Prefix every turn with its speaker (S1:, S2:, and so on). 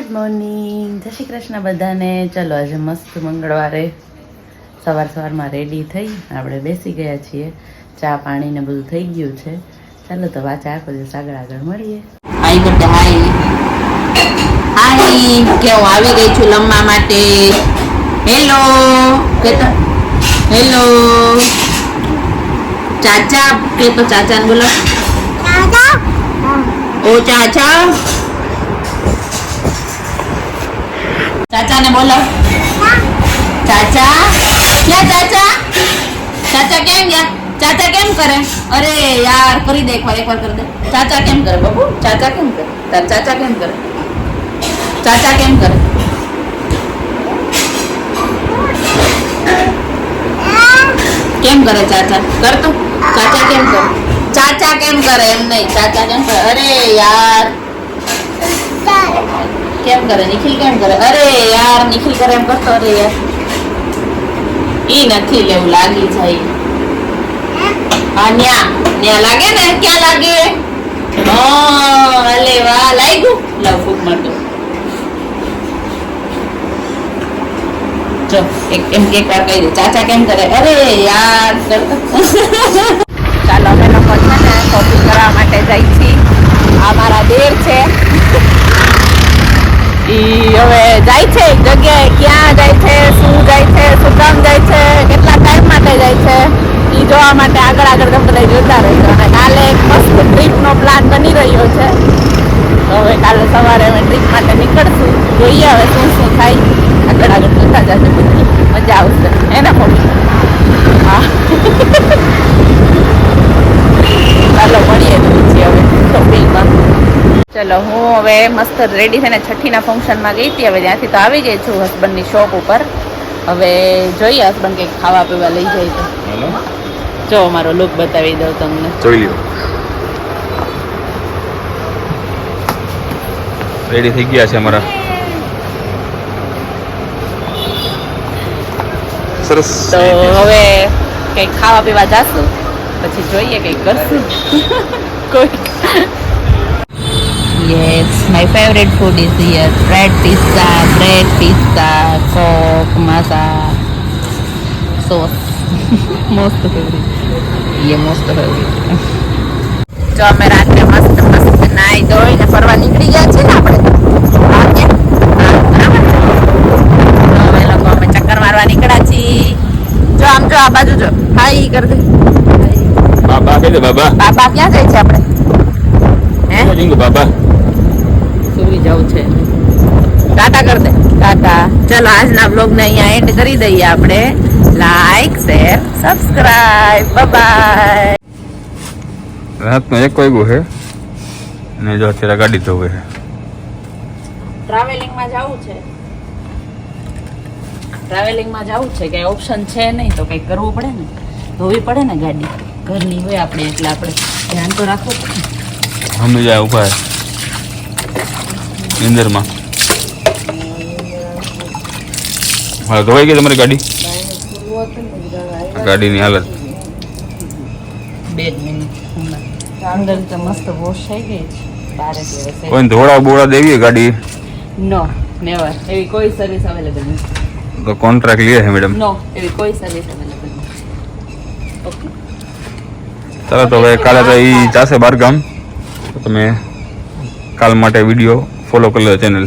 S1: Good morning, જય શ્રી કૃષ્ણ બધાને. ચલો આજે મસ્ત મંગળવારે સવારમાં રેડી થઈ આપણે બેસી ગયા છીએ. ચા પાણી ને બધું થઈ ગયું છે. ચાલો તો વાંચા આખો દિવસ આગળ મળીએ.
S2: હાય કરતે હાય કે હું આવી ગઈ છું લમ્મા માટે. હેલો કેતો હેલો ચાચા કેતો ચાચા ને બોલો ઓ ચાચા चाचा ने बोला चाचा क्या चाचा चाचा केम गया चाचा केम करे अरे यार करी दे एक बार कर दे चाचा केम करे बाबू चाचा केम करे तार चाचा केम करे केम करे चाचा कर तो चाचा केम करे एम नहीं चाचा केम करे अरे यार કેમ કરે નિખિલ કેમ કરે અરે યાર નિખિલ કરે એમ કરતો અરે યાર ઈ નથી લેવું લાગી જાય હા ન્યા લાગે ને ક્યાં લાગે હા અલે વાહ લાગ્યું લવ ફૂક મારતો જો એક વાર કહી દે ચાચા કેમ કરે અરે યાર કરતો ચાલો અમે લોકો છે ને શોપિંગ કરવા માટે જાય છીએ. આ મારા દેર છે હવે જાય છે એક જગ્યાએ, ક્યાં જાય છે, શું જાય છે, શું કામ જાય છે, કેટલા ટાઈમ માટે જાય છે એ જોવા માટે આગળ બધા જોતા રહેજો. અને કાલે એક મસ્ત ટ્રીપનો પ્લાન બની રહ્યો છે. તો હવે કાલે સવારે અમે ટ્રીપ માટે નીકળશું. જોઈએ હવે શું થાય. આગળ જોતા જશે, બધી મજા આવશે એના મમ્મી. હા ચાલો મળીએ છીએ હવે શોપિંગમાં. ચલો હું હવે મસ્ત રેડી થઈને છઠ્ઠીના ફંક્શનમાં ગઈ હતી. હવે ત્યાંથી તો આવી ગઈ છું હસબન્ડની શોપ ઉપર. હવે જોઈએ હસબન્ડ કંઈક ખાવા પીવા લઈ જાય તો. જો મારો લુક બતાવી દઉં તમને,
S3: જોઈ લ્યો. રેડી થઈ ગયા છે અમારા સરસ.
S1: તો હવે કંઈક ખાવા પીવા જાશું, પછી જોઈએ કંઈક કરશું. કોઈ
S2: Yes, my favorite food is here. Bread pizza, Coke, masa, sauce. Most favorite. Yeah, most favorite.
S1: જો અમે રાત્રે મસ્ત નાઈ ધોઈને ફરવા નીકળી ગયા છે ને આપણે. હવે લોકો અમે ચક્કર મારવા નીકળ્યા છીએ. જો આમ જો આ બાજુ જો હાઈ કર દે.
S3: બાબા કે બાબા
S1: બાબા ક્યાં જાય છે આપણે? હે
S3: બાબા
S1: સુઈ જવું છે. ટાટા કર દે ટાટા. ચલો આજના બ્લોગને અહીંયા એન્ડ કરી દઈએ આપણે. Like share subscribe by.
S3: રાતનો 1 વાગ્યો છે અને જો અત્યારે ગાડી ધોવે છે.
S1: ટ્રાવેલિંગમાં જવું છે કઈ ઓપ્શન છે નહીં તો કંઈક કરવું પડે ને, ધોવી પડે ને ગાડી. ઘરની હોય આપણે એટલે આપણે ધ્યાન તો રાખવું પડે.
S3: અમે જાય ઉભા નિંદરમાં. હા ધોવાઈ ગઈ તમારી ગાડી? ગાડીની હાલત
S1: 2 મિનિટ અંદર તો મસ્ત વોશ થઈ ગઈ છે. બારે દિવસે
S3: કોઈ ધોળા બોળા દેવી ગાડી?
S1: નો નેવર. એવી કોઈ સર્વિસ અવેલેબલ નથી.
S3: તો કોન્ટ્રાક્ટ લે છે મેડમ?
S1: નો એવી કોઈ સર્વિસ અવેલેબલ નથી. ઓકે
S3: ચાલો તો હવે કાલે તો એ જાશે બહાર ગામ. તો તમે કાલ માટે વિડીયો ફોલો કરી લો ચેનલ.